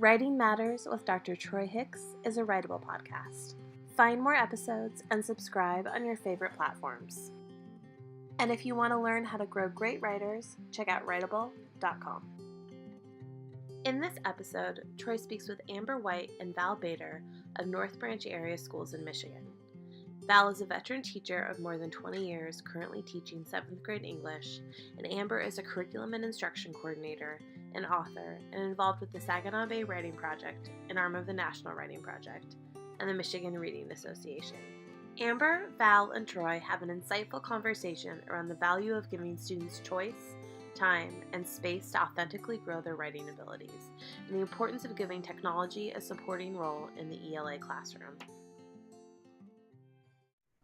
Writing Matters with Dr. Troy Hicks is a Writable podcast. Find more episodes and subscribe on your favorite platforms. And if you want to learn how to grow great writers, check out Writable.com. In this episode, Troy speaks with Amber White and Val Bader of North Branch Area Schools in Michigan. Val is a veteran teacher of more than 20 years, currently teaching 7th grade English, and Amber is a curriculum and instruction coordinator, an author, and involved with the Saginaw Bay Writing Project, an arm of the National Writing Project, and the Michigan Reading Association. Amber, Val, and Troy have an insightful conversation around the value of giving students choice, time, and space to authentically grow their writing abilities, and the importance of giving technology a supporting role in the ELA classroom.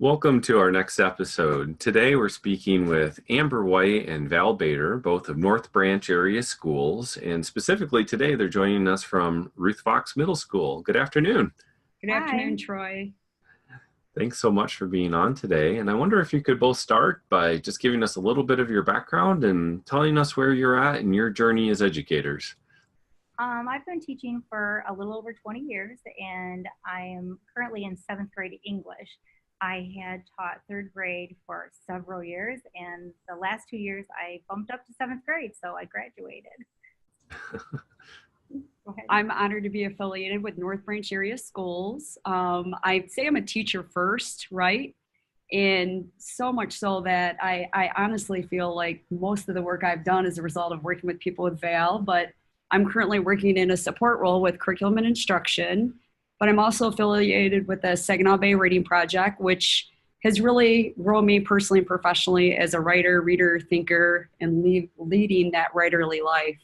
Welcome to our next episode. Today we're speaking with Amber White and Val Bader, both of North Branch Area Schools, and specifically today they're joining us from Ruth Fox Middle School. Good afternoon. Good afternoon, Troy. Thanks so much for being on today. And I wonder if you could both start by just giving us a little bit of your background and telling us where you're at in your journey as educators. I've been teaching for a little over 20 years, and I am currently in 7th grade English. I had taught 3rd grade for several years, and the last 2 years I bumped up to 7th grade, so I graduated. I'm honored to be affiliated with North Branch Area Schools. I'd say I'm a teacher first, right? And so much so that I honestly feel like most of the work I've done is a result of working with people with Val, but I'm currently working in a support role with curriculum and instruction. But I'm also affiliated with the Saginaw Bay Writing Project, which has really grown me personally and professionally as a writer, reader, thinker, and leading that writerly life.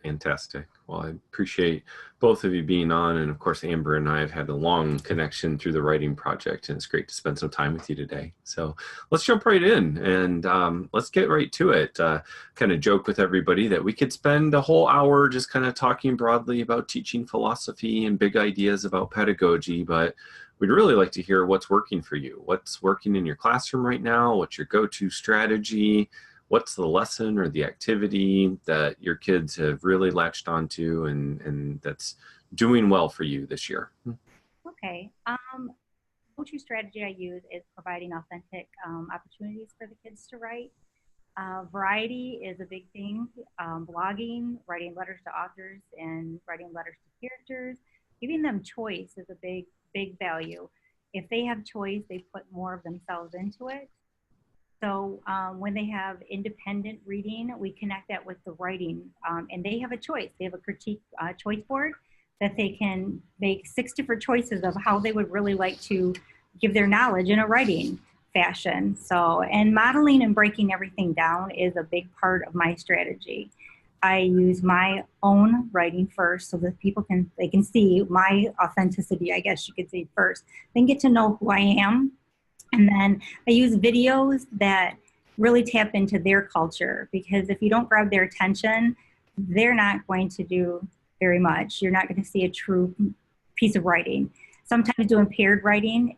Fantastic. Well, I appreciate both of you being on. And of course, Amber and I have had a long connection through the writing project, and it's great to spend some time with you today. So let's jump right in and let's get right to it. Kind of joke with everybody that we could spend a whole hour just kind of talking broadly about teaching philosophy and big ideas about pedagogy, but we'd really like to hear what's working for you. What's working in your classroom right now? What's your go-to strategy? What's the lesson or the activity that your kids have really latched onto and that's doing well for you this year? Okay. Go-to strategy I use is providing authentic opportunities for the kids to write. Variety is a big thing. Blogging, writing letters to authors, and writing letters to characters. Giving them choice is a big value. If they have choice, they put more of themselves into it. So when they have independent reading, we connect that with the writing, and they have a choice. They have a critique choice board that they can make 6 different choices of how they would really like to give their knowledge in a writing fashion. So, and modeling and breaking everything down is a big part of my strategy. I use my own writing first so that people can see my authenticity, I guess you could say first, then get to know who I am. And then I use videos that really tap into their culture, because if you don't grab their attention, they're not going to do very much. You're not going to see a true piece of writing. Sometimes doing paired writing,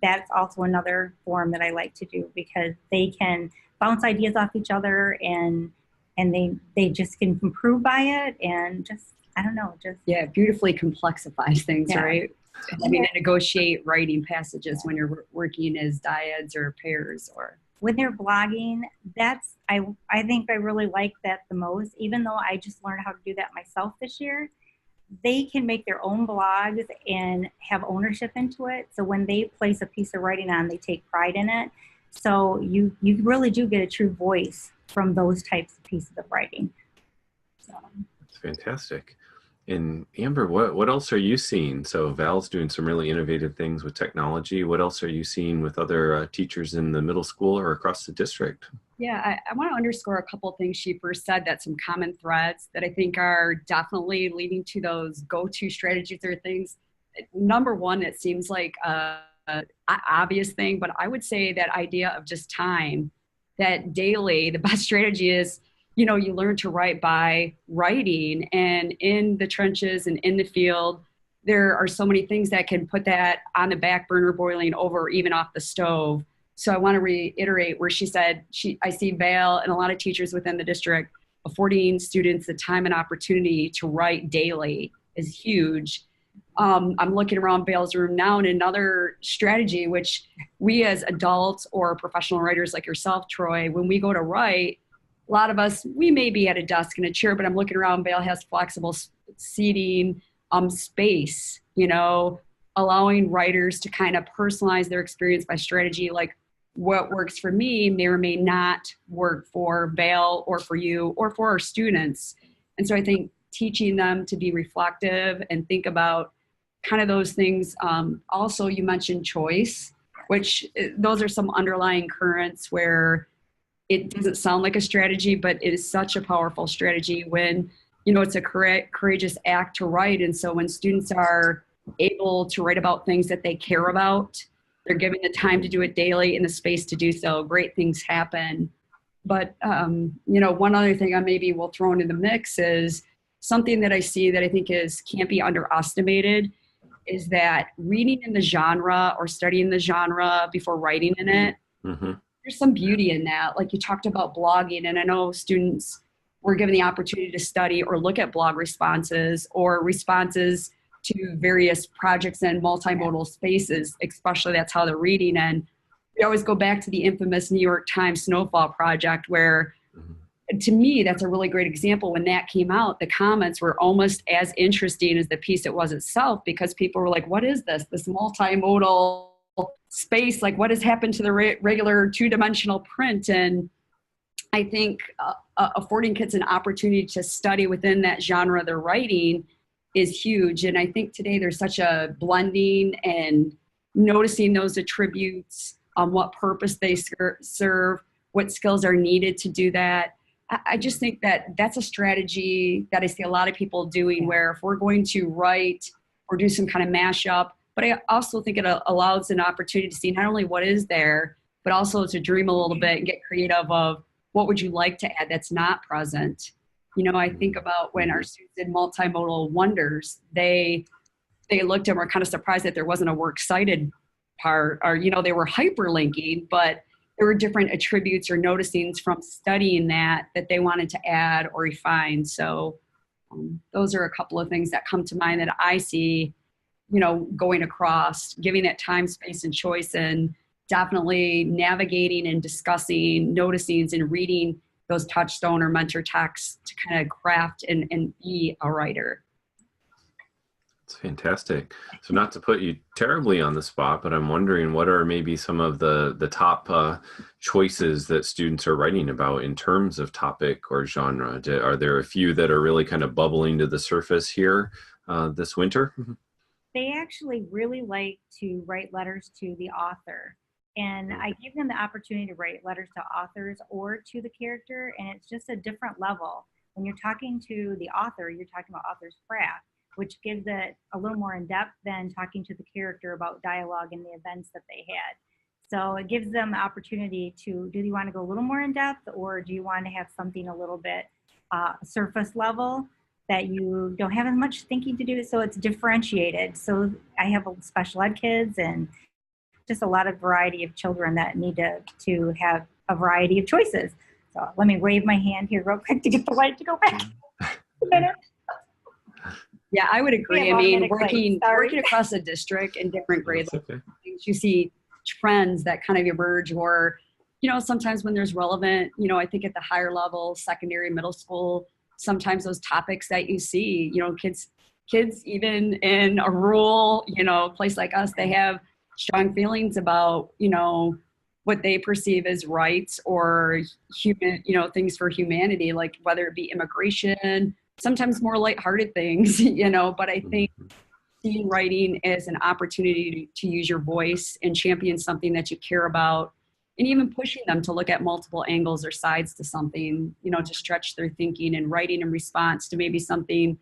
that's also another form that I like to do, because they can bounce ideas off each other and they just can improve by it, and just, I don't know, just. Yeah, beautifully complexifies things, yeah. Right? I mean, to negotiate writing passages when you're working as dyads or pairs, or when they're blogging, that's, I think I really like that the most, even though I just learned how to do that myself this year. They can make their own blogs and have ownership into it. So when they place a piece of writing on, they take pride in it. So you really do get a true voice from those types of pieces of writing. So. That's fantastic. And Amber, what else are you seeing? So Val's doing some really innovative things with technology. What else are you seeing with other teachers in the middle school or across the district? Yeah, I want to underscore a couple of things she first said, that some common threads that I think are definitely leading to those go-to strategies or things. Number one, it seems like an obvious thing, but I would say that idea of just time, that daily, the best strategy is, you learn to write by writing, and in the trenches and in the field, there are so many things that can put that on the back burner, boiling over, or even off the stove. So I want to reiterate where she said, I see Val and a lot of teachers within the district affording students the time and opportunity to write daily is huge. I'm looking around Vals' room now, and another strategy, which we as adults or professional writers like yourself, Troy, when we go to write, a lot of us, we may be at a desk and a chair, but I'm looking around, Vals has flexible seating, space, allowing writers to kind of personalize their experience by strategy, like what works for me may or may not work for Vals or for you or for our students. And so I think teaching them to be reflective and think about kind of those things. Also, you mentioned choice, which those are some underlying currents where it doesn't sound like a strategy, but it is such a powerful strategy when, it's a courageous act to write. And so when students are able to write about things that they care about, they're given the time to do it daily and the space to do so, great things happen. But, one other thing I maybe will throw into the mix is something that I see that I think can't be underestimated is that reading in the genre or studying the genre before writing in it, there's some beauty in that. Like you talked about blogging, and I know students were given the opportunity to study or look at blog responses or responses to various projects and multimodal spaces, especially that's how they're reading. And we always go back to the infamous New York Times Snowfall Project where to me, that's a really great example. When that came out, the comments were almost as interesting as the piece it was itself, because people were like, what is this multimodal space? Like, what has happened to the regular two-dimensional print? And I think affording kids an opportunity to study within that genre they're writing is huge. And I think today there's such a blending and noticing those attributes, what purpose they serve, what skills are needed to do that. I just think that that's a strategy that I see a lot of people doing, where if we're going to write or do some kind of mashup, but I also think it allows an opportunity to see not only what is there, but also to dream a little bit and get creative of what would you like to add that's not present. I think about when our students did multimodal wonders, they looked and were kind of surprised that there wasn't a works cited part, or, they were hyperlinking, but there were different attributes or noticings from studying that they wanted to add or refine. So those are a couple of things that come to mind that I see, going across, giving it time, space, and choice, and definitely navigating and discussing noticings and reading those touchstone or mentor texts to kind of craft and be a writer. It's fantastic. So not to put you terribly on the spot, but I'm wondering what are maybe some of the top choices that students are writing about in terms of topic or genre? Are there a few that are really kind of bubbling to the surface here this winter? They actually really like to write letters to the author. And I give them the opportunity to write letters to authors or to the character, and it's just a different level. When you're talking to the author, you're talking about author's craft, which gives it a little more in depth than talking to the character about dialogue and the events that they had. So it gives them the opportunity to, do you want to go a little more in depth, or do you want to have something a little bit surface level that you don't have as much thinking to do? So it's differentiated. So I have special ed kids and just a lot of variety of children that need to have a variety of choices. So let me wave my hand here real quick to get the light to go back. Yeah, I would agree. I mean, working across the district in different grade levels, you see trends that kind of emerge, or, sometimes when there's relevant, I think at the higher level, secondary, middle school, sometimes those topics that you see, kids even in a rural, place like us, they have strong feelings about, what they perceive as rights or human, things for humanity, like whether it be immigration, sometimes more lighthearted things, but I think seeing writing as an opportunity to use your voice and champion something that you care about, and even pushing them to look at multiple angles or sides to something, to stretch their thinking, and writing in response to maybe something,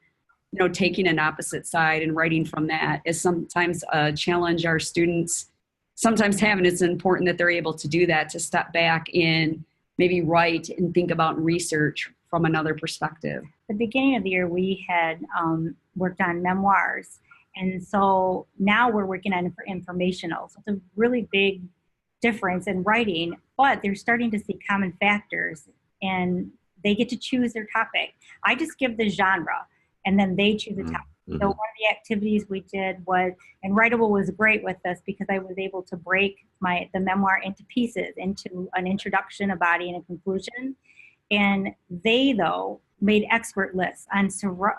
taking an opposite side and writing from that is sometimes a challenge our students sometimes have. And it's important that they're able to do that, to step back and maybe write and think about and research from another perspective. At the beginning of the year, we had worked on memoirs. And so now we're working on informational. So it's a really big difference in writing, but they're starting to see common factors. And they get to choose their topic. I just give the genre, and then they choose the topic. Mm-hmm. So one of the activities we did was, and Writable was great with this because I was able to break the memoir into pieces, into an introduction, a body, and a conclusion. And they, though, made expert lists on several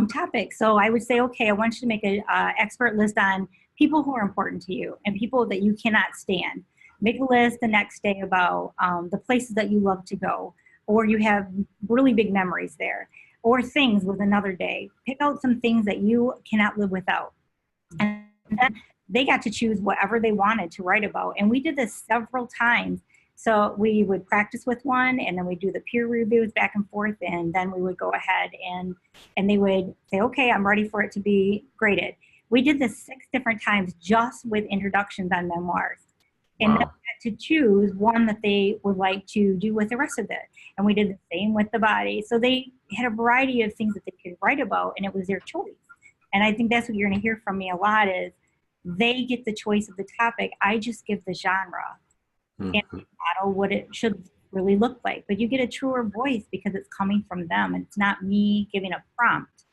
topics. So I would say, okay, I want you to make an expert list on people who are important to you and people that you cannot stand. Make a list the next day about the places that you love to go, or you have really big memories there, or things with another day. Pick out some things that you cannot live without. And then they got to choose whatever they wanted to write about. And we did this several times. So we would practice with one, and then we do the peer reviews back and forth, and then we would go ahead and they would say, okay, I'm ready for it to be graded. We did this 6 different times just with introductions on memoirs. And Wow. then we had to choose one that they would like to do with the rest of it. And we did the same with the body. So they had a variety of things that they could write about, and it was their choice. And I think that's what you're going to hear from me a lot is they get the choice of the topic. I just give the genre and model what it should really look like. But you get a truer voice because it's coming from them. It's not me giving a prompt.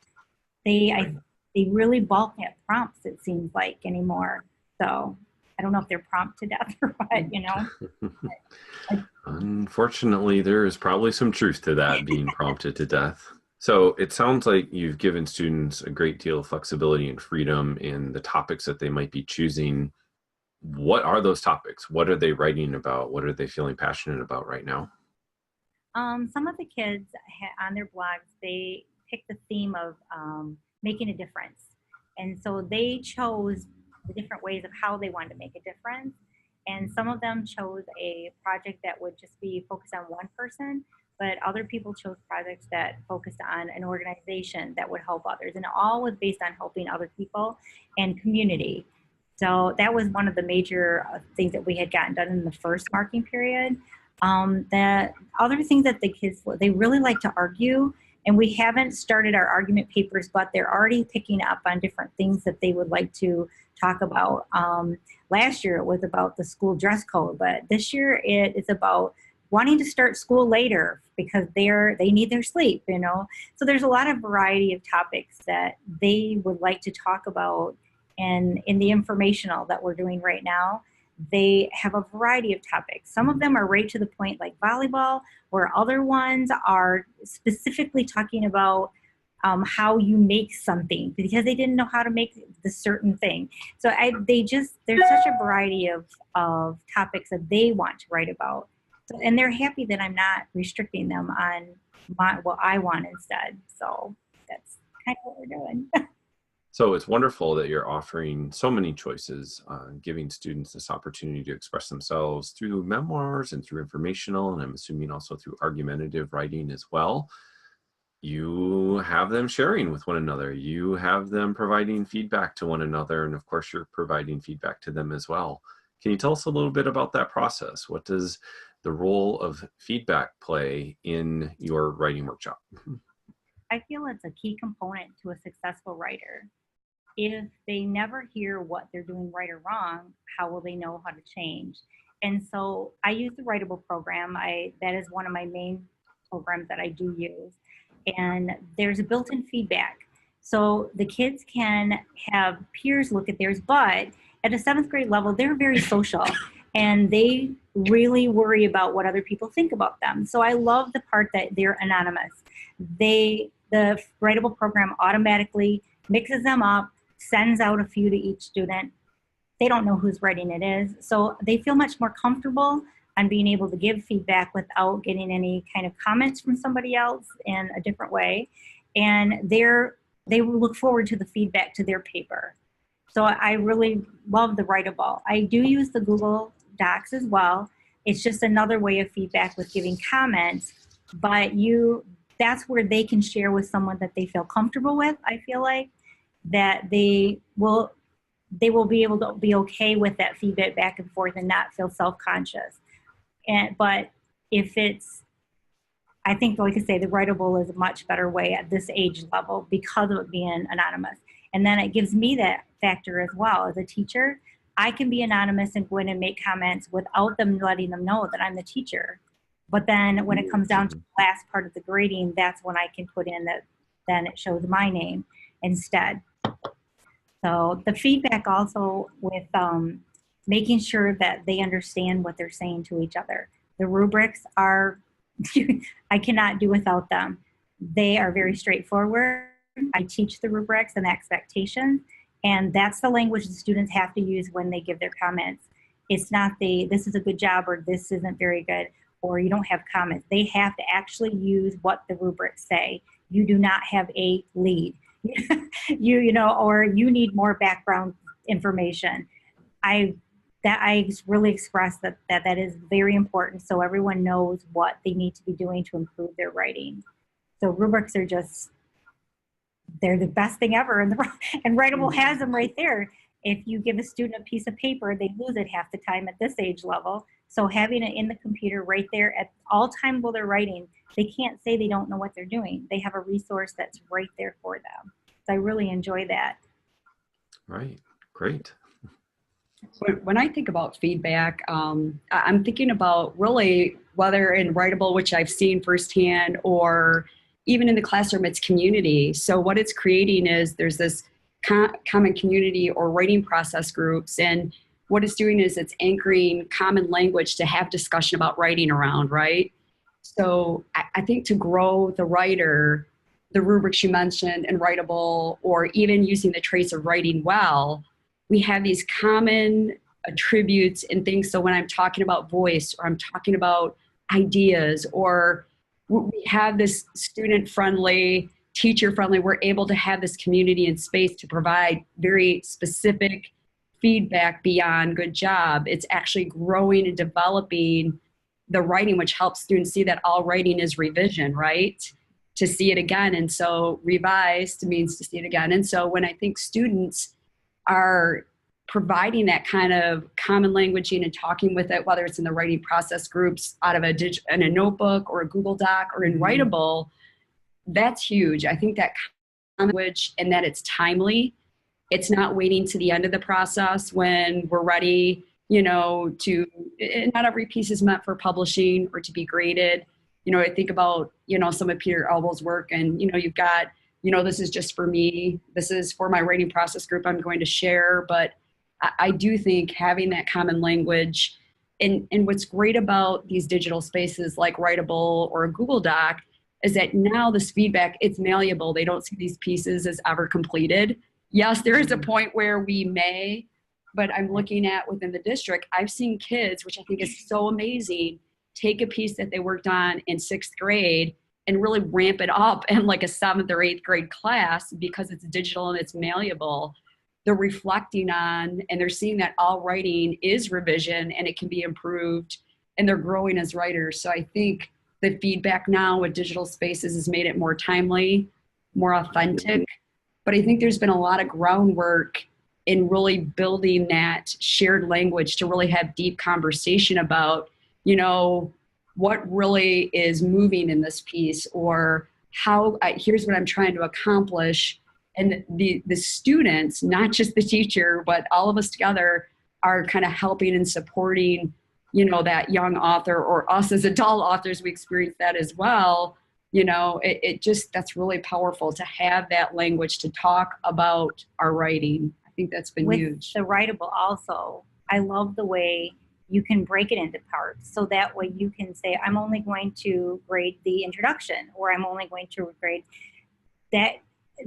They really bulk at prompts, it seems like, anymore. So I don't know if they're prompt to death or what, you know. Unfortunately, there is probably some truth to that, being prompted to death. So it sounds like you've given students a great deal of flexibility and freedom in the topics that they might be choosing. What are those topics? What are they writing about? What are they feeling passionate about right now? Some of the kids on their blogs, they picked the theme of making a difference. And so they chose the different ways of how they wanted to make a difference. And some of them chose a project that would just be focused on one person, but other people chose projects that focused on an organization that would help others. And it all was based on helping other people and community. So that was one of the major things that we had gotten done in the first marking period. The other things that the kids, they really like to argue, and we haven't started our argument papers, but they're already picking up on different things that they would like to talk about. Last year it was about the school dress code, but this year it's about wanting to start school later because they need their sleep, you know. So there's a lot of variety of topics that they would like to talk about. And in the informational that we're doing right now, they have a variety of topics. Some of them are right to the point, like volleyball, where other ones are specifically talking about how you make something because they didn't know how to make the certain thing. So there's such a variety of topics that they want to write about. So, and they're happy that I'm not restricting them on what I want instead. So that's kind of what we're doing. So it's wonderful that you're offering so many choices, giving students this opportunity to express themselves through memoirs and through informational, and I'm assuming also through argumentative writing as well. You have them sharing with one another. You have them providing feedback to one another, and of course you're providing feedback to them as well. Can you tell us a little bit about that process? What does the role of feedback play in your writing workshop? I feel it's a key component to a successful writer. If they never hear what they're doing right or wrong, how will they know how to change? And so I use the Writable program. That is one of my main programs that I do use. And there's a built-in feedback. So the kids can have peers look at theirs, but at a 7th grade level, they're very social and they really worry about what other people think about them. So I love the part that they're anonymous. The Writable program automatically mixes them up, sends out a few to each student. They don't know whose writing it is. So they feel much more comfortable on being able to give feedback without getting any kind of comments from somebody else in a different way. And they will look forward to the feedback to their paper. So I really love the Writable. I do use the Google Docs as well. It's just another way of feedback with giving comments, but that's where they can share with someone that they feel comfortable with. I feel like that they will be able to be okay with that feedback back and forth and not feel self-conscious. But if I think, like I say, the Writable is a much better way at this age level because of it being anonymous. And then it gives me that factor as well. As a teacher, I can be anonymous and go in and make comments without them letting them know that I'm the teacher. But then when it comes down to the last part of the grading, that's when I can put in that, then it shows my name instead. So the feedback also with making sure that they understand what they're saying to each other. The rubrics are, I cannot do without them. They are very straightforward. I teach the rubrics and the expectations, and that's the language the students have to use when they give their comments. It's not this is a good job or this isn't very good or you don't have comments. They have to actually use what the rubrics say. You do not have a lead. Or you need more background information. I really express that is very important so everyone knows what they need to be doing to improve their writing. So rubrics are they're the best thing ever, and Writable has them right there. If you give a student a piece of paper, they lose it half the time at this age level. So having it in the computer right there at all times while they're writing, they can't say they don't know what they're doing. They have a resource that's right there for them. So I really enjoy that. Right, great. When I think about feedback, I'm thinking about really whether in Writable, which I've seen firsthand, or even in the classroom, it's community. So what it's creating is there's this common community or writing process groups, and what it's doing is it's anchoring common language to have discussion about writing around, right? So I think to grow the writer, the rubrics you mentioned in Writable, or even using the traits of writing well, we have these common attributes and things. So when I'm talking about voice, or I'm talking about ideas, or we have this student-friendly, teacher-friendly, we're able to have this community and space to provide very specific feedback beyond good job. It's actually growing and developing the writing, which helps students see that all writing is revision, right? To see it again. And so revised means to see it again. And so when I think students are providing that kind of common languaging and talking with it, whether it's in the writing process groups out of in a notebook or a Google Doc or in Writable, that's huge. I think that language and that it's timely. It's not waiting to the end of the process when we're ready, not every piece is meant for publishing or to be graded. I think about, some of Peter Elbow's work and, you've got, this is just for me. This is for my writing process group I'm going to share. But I do think having that common language and what's great about these digital spaces like Writable or a Google Doc is that now this feedback, it's malleable. They don't see these pieces as ever completed. Yes, there is a point where we may, but I'm looking at within the district, I've seen kids, which I think is so amazing, take a piece that they worked on in 6th grade and really ramp it up in like a 7th or 8th grade class because it's digital and it's malleable. They're reflecting on and they're seeing that all writing is revision and it can be improved and they're growing as writers. So I think the feedback now with digital spaces has made it more timely, more authentic. But I think there's been a lot of groundwork in really building that shared language to really have deep conversation about, what really is moving in this piece or here's what I'm trying to accomplish. And the students, not just the teacher, but all of us together are kind of helping and supporting, that young author or us as adult authors, we experience that as well. That's really powerful to have that language to talk about our writing. I think that's been huge. The Writable also, I love the way you can break it into parts. So that way you can say, I'm only going to grade the introduction, or I'm only going to grade that.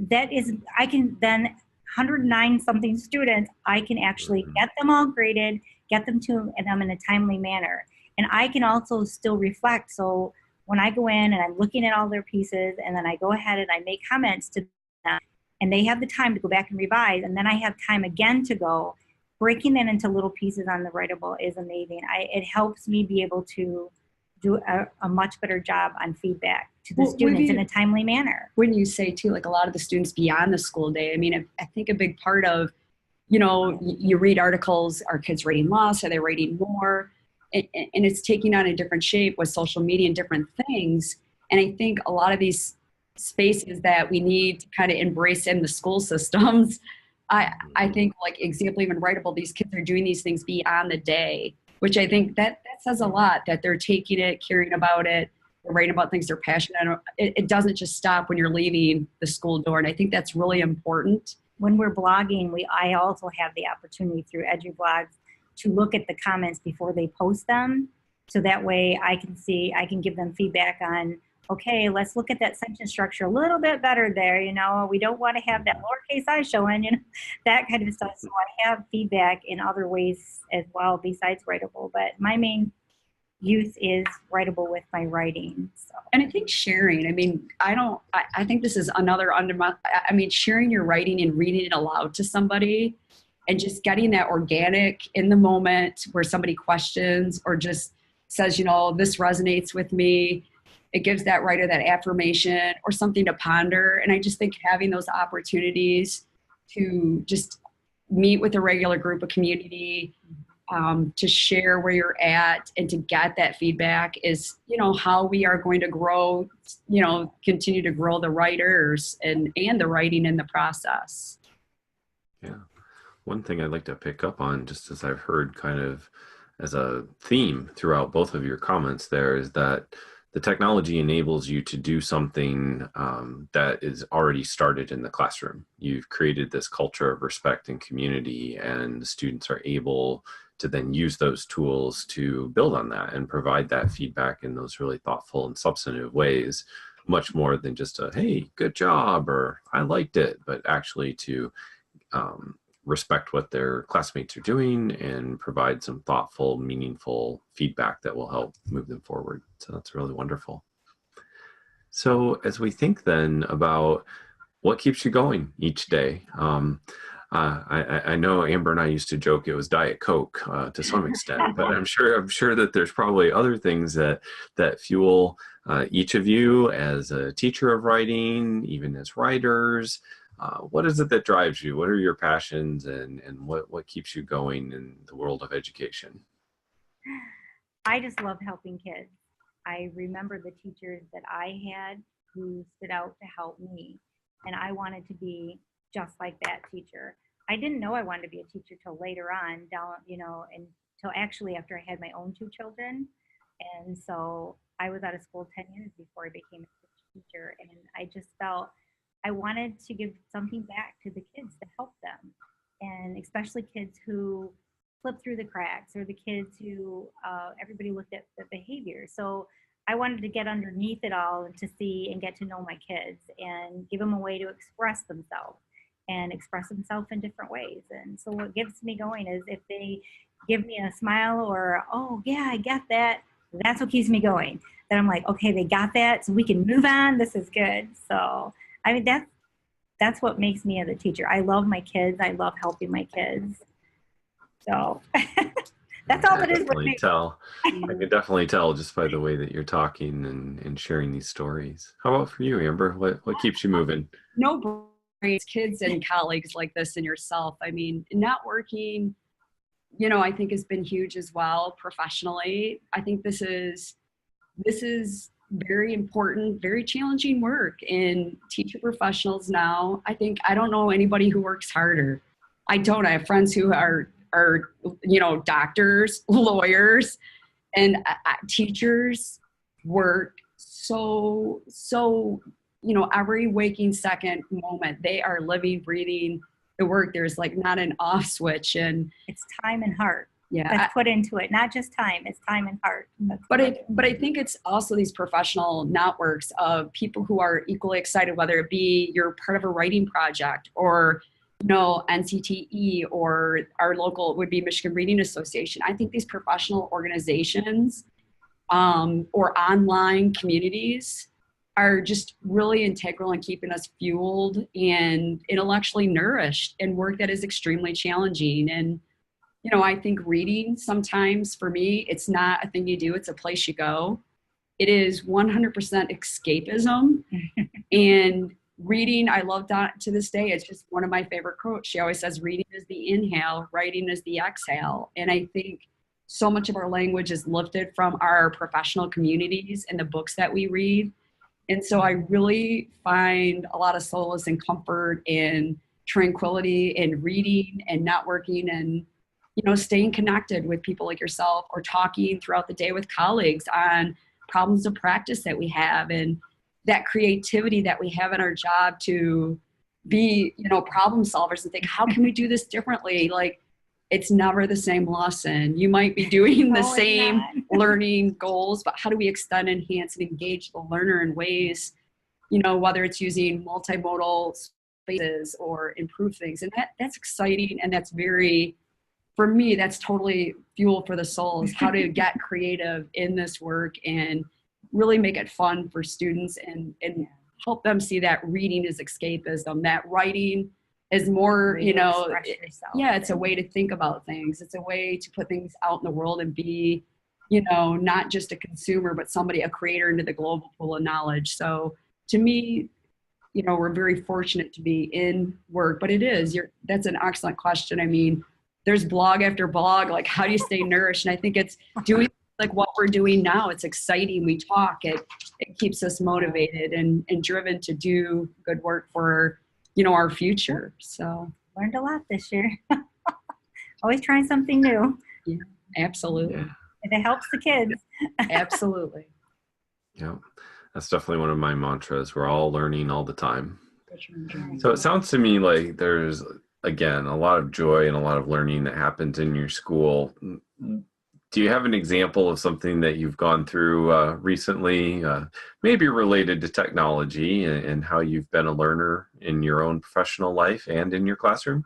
That is, I can then 109 something students, I can actually get them all graded, get them to them in a timely manner. And I can also still reflect. So when I go in and I'm looking at all their pieces and then I go ahead and I make comments to them and they have the time to go back and revise. And then I have time again to go. Breaking that into little pieces on the Writable is amazing. It helps me be able to do a much better job on feedback to the students in a timely manner. When you say too, like a lot of the students beyond the school day, I mean, I think a big part of, you read articles, are kids reading less? Are they reading more? And it's taking on a different shape with social media and different things. And I think a lot of these spaces that we need to kind of embrace in the school systems, I think like example, even Writable, these kids are doing these things beyond the day. which I think that says a lot, that they're taking it, caring about it, they're writing about things they're passionate about. It doesn't just stop when you're leaving the school door. And I think that's really important. When we're blogging, I also have the opportunity through EduBlogs to look at the comments before they post them. So that way I can give them feedback on, okay, let's look at that sentence structure a little bit better there. We don't want to have that lowercase I showing, that kind of stuff. So I have feedback in other ways as well besides Writable. But my main use is Writable with my writing. So. And I think sharing, I think this is another sharing your writing and reading it aloud to somebody and just getting that organic in the moment where somebody questions or just says, this resonates with me. It gives that writer that affirmation or something to ponder. And I just think having those opportunities to just meet with a regular group of community, to share where you're at and to get that feedback is, how we are going to grow, continue to grow the writers and the writing in the process. Yeah. One thing I'd like to pick up on, just as I've heard kind of as a theme throughout both of your comments there, is that the technology enables you to do something that is already started in the classroom. You've created this culture of respect and community, and the students are able to then use those tools to build on that and provide that feedback in those really thoughtful and substantive ways, much more than just a, hey, good job, or I liked it, but actually to respect what their classmates are doing and provide some thoughtful, meaningful feedback that will help move them forward. So that's really wonderful. So as we think then about what keeps you going each day, I know Amber and I used to joke it was Diet Coke to some extent, but I'm sure that there's probably other things that fuel each of you as a teacher of writing, even as writers. What is it that drives you? What are your passions, and what keeps you going in the world of education? I just love helping kids. I remember the teachers that I had who stood out to help me, and I wanted to be just like that teacher. I didn't know I wanted to be a teacher till later on, until actually after I had my own 2 children. And so I was out of school 10 years before I became a teacher, and I just felt I wanted to give something back to the kids to help them, and especially kids who slip through the cracks, or the kids who everybody looked at the behavior. So I wanted to get underneath it all and to see and get to know my kids and give them a way to express themselves in different ways. And so what gets me going is if they give me a smile or, oh yeah, I get that, that's what keeps me going. Then I'm like, okay, they got that, so we can move on. This is good. So that's what makes me as a teacher. I love my kids. I love helping my kids. So that's all it is with me. I can definitely tell just by the way that you're talking and sharing these stories. How about for you, Amber? What keeps you moving? No brains, kids and colleagues like this and yourself. Networking, I think has been huge as well professionally. I think this is very important, very challenging work in teacher professionals now. I don't know anybody who works harder. I have friends who are doctors, lawyers, and teachers work so every waking second moment they are living, breathing the work. There's not an off switch, and it's time and heart. Yeah, that's put into it. Not just time, it's time and heart. But I think it's also these professional networks of people who are equally excited, whether it be you're part of a writing project or NCTE or our local would be Michigan Reading Association. I think these professional organizations or online communities are just really integral in keeping us fueled and intellectually nourished in work that is extremely challenging. And I think reading sometimes for me, it's not a thing you do, it's a place you go. It is 100% escapism. And reading, I love that to this day. It's just one of my favorite quotes. She always says, reading is the inhale, writing is the exhale. And I think so much of our language is lifted from our professional communities and the books that we read. And so I really find a lot of solace and comfort and tranquility in reading and networking and staying connected with people like yourself, or talking throughout the day with colleagues on problems of practice that we have, and that creativity that we have in our job to be, problem solvers and think, how can we do this differently? Like, it's never the same lesson. You might be doing the same learning goals, but how do we extend, enhance, and engage the learner in ways, whether it's using multimodal spaces or improve things. And that's exciting. And that's for me, that's totally fuel for the soul, is how to get creative in this work and really make it fun for students, and help them see that reading is escapism, that writing is more, it's a way to think about things. It's a way to put things out in the world and be, not just a consumer, but a creator into the global pool of knowledge. So to me, we're very fortunate to be in work, but that's an excellent question. I mean, there's blog after blog, like, how do you stay nourished? And I think it's doing like what we're doing now. It's exciting. We talk, it keeps us motivated and driven to do good work for, our future. So learned a lot this year. Always trying something new. Yeah, absolutely. If it helps the kids. Absolutely. Yeah, that's definitely one of my mantras. We're all learning all the time. So it sounds to me like there's, again, a lot of joy and a lot of learning that happens in your school. Do you have an example of something that you've gone through recently, maybe related to technology, and how you've been a learner in your own professional life and in your classroom?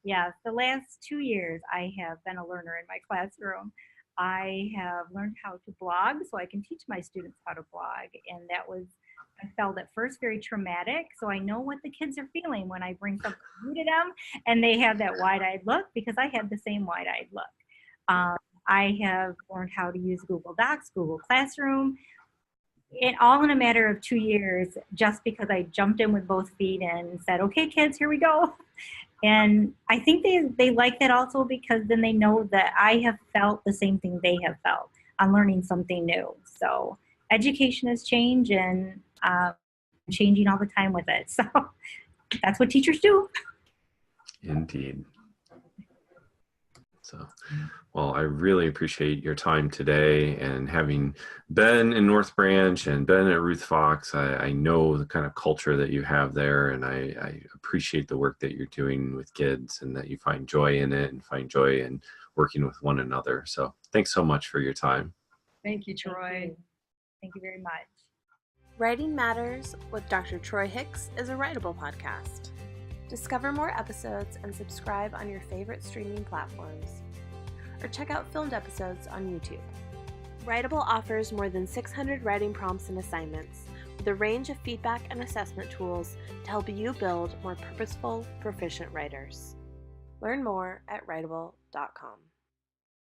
Yeah, the last 2 years, I have been a learner in my classroom. I have learned how to blog, so I can teach my students how to blog. And I felt at first very traumatic. So I know what the kids are feeling when I bring something new to them and they have that wide-eyed look, because I had the same wide-eyed look. I have learned how to use Google Docs, Google Classroom, all in a matter of 2 years, just because I jumped in with both feet and said, okay, kids, here we go. And I think they like that also, because then they know that I have felt the same thing they have felt on learning something new. So education has changed, and changing all the time with it. So that's what teachers do. Indeed. So, well, I really appreciate your time today, and having been in North Branch and been at Ruth Fox, I know the kind of culture that you have there, and I appreciate the work that you're doing with kids, and that you find joy in it and find joy in working with one another. So thanks so much for your time. Thank you, Troy. Thank you very much. Writing Matters with Dr. Troy Hicks is a Writable podcast. Discover more episodes and subscribe on your favorite streaming platforms, or check out filmed episodes on YouTube. Writable offers more than 600 writing prompts and assignments, with a range of feedback and assessment tools to help you build more purposeful, proficient writers. Learn more at writable.com.